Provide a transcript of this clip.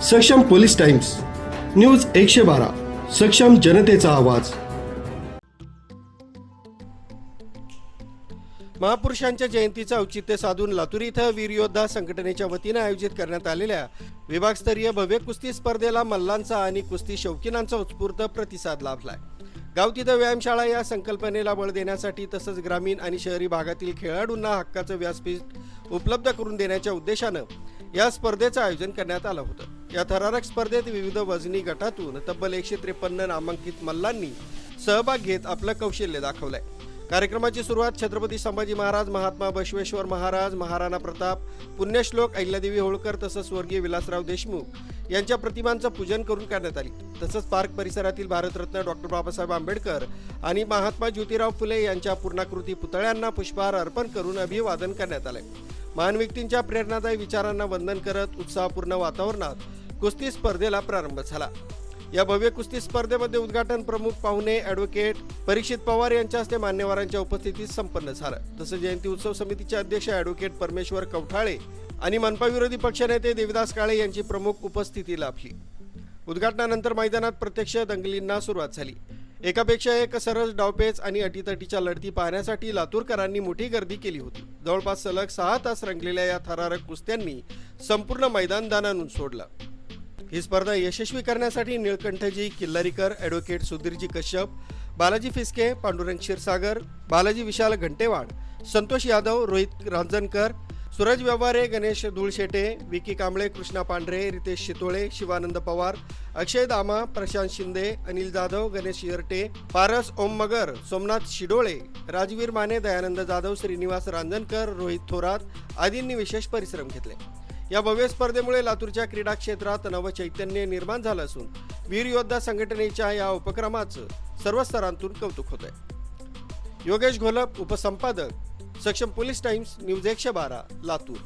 सक्षम police times news 112 सक्षम जनतेचा आवाज। महापुरुषांच्या जयंतीचं औचित्य साधून लातूर इथं वीर योद्धा संघटनेच्या वतीने आयोजित करण्यात आलेल्या विभागस्तरीय भव्य कुस्ती स्पर्धेला मल्लांचा आणि कुस्ती शौकीनांचा उत्स्फूर्त प्रतिसाद लाभलाय। गाव तिथं व्यायामशाळा या संकल्पनेला बळ देण्यासाठी तसंच ग्रामीण आणि शहरी भागातील खेळाडूंना हक्काचं व्यासपीठ उपलब्ध करून देण्याच्या उद्देशानं या स्पर्धेचं आयोजन करण्यात आलं होतं। या थरारक स्पर्धेत विविध वजनी गटातून तब्बल 153 नामांकित मल्लांनी सहभाग घेत आपलं कौशल्य दाखवलंय। कार्यक्रमाची सुरुवात छत्रपती संभाजी महाराज, महात्मा बसवेश्वर महाराज, महाराणा प्रताप, पुण्यश्लोक अहिल्यादेवी होळकर तसंच स्वर्गीय विलासराव देशमुख यांच्या प्रतिमांचं पूजन करून करण्यात आली। तसंच पार्क परिसरातील भारतरत्न डॉक्टर बाबासाहेब आंबेडकर आणि महात्मा ज्योतिराव फुले यांच्या पूर्णाकृती पुतळ्यांना पुष्पहार अर्पण करून अभिवादन करण्यात आले। महान व्यक्तींच्या प्रेरणादायी विचारांना वंदन करत उत्साहपूर्ण वातावरणात कुस्ती स्पर्धेला प्रारंभ झाला। या भव्य कुस्ती स्पर्धेमध्ये उद्घाटन प्रमुख पाहुणे ॲडव्होकेट परीक्षित पवार यांच्या हस्ते मान्यवरांच्या उपस्थितीत संपन्न झालं। तसंच जयंती उत्सव समितीचे अध्यक्ष ॲडव्होकेट परमेश्वर कवठाळे आणि मनपा विरोधी पक्षनेते देविदास काळे यांची प्रमुख उपस्थिती लाभली। उद्घाटनानंतर मैदानात प्रत्यक्ष दंगलींना सुरुवात झाली। एकापेक्षा एक सरस डावपेच आणि अटीतटीच्या लढती पाहण्यासाठी लातूरकरांनी मोठी गर्दी केली होती। जवळपास सलग 6 तास रंगलेल्या या थरारक कुस्त्यांनी संपूर्ण मैदान दाणानून सोडलं। ही स्पर्धा यशस्वी करण्यासाठी निळकंठजी किल्लारीकर, ॲडव्होकेट सुधीरजी कश्यप, बालाजी फिसके, पांडुरंग क्षीरसागर, बालाजी विशाल घंटेवाड, संतोष यादव, रोहित रांजणकर, सूरज व्यवहारे, गणेश धुळशेटे, विकी कांबळे, कृष्णा पांढरे, रितेश शितोळे, शिवानंद पवार, अक्षय दामा, प्रशांत शिंदे, अनिल जाधव, गणेश यरटे, पारस ओम मगर, सोमनाथ शिडोळे, राजवीर माने, दयानंद जाधव, श्रीनिवास रांजणकर, रोहित थोरात आदींनी विशेष परिश्रम घेतले। या भव्य स्पर्धेमुळे लातूरच्या क्रीडा क्षेत्रात नवचैतन्य निर्माण झालं असून वीर योद्धा संघटनेच्या या उपक्रमाचं सर्व स्तरांतून कौतुक होत आहे। योगेश घोलप, उपसंपादक, सक्षम पोलीस टाइम्स, न्यूज 112 लातूर।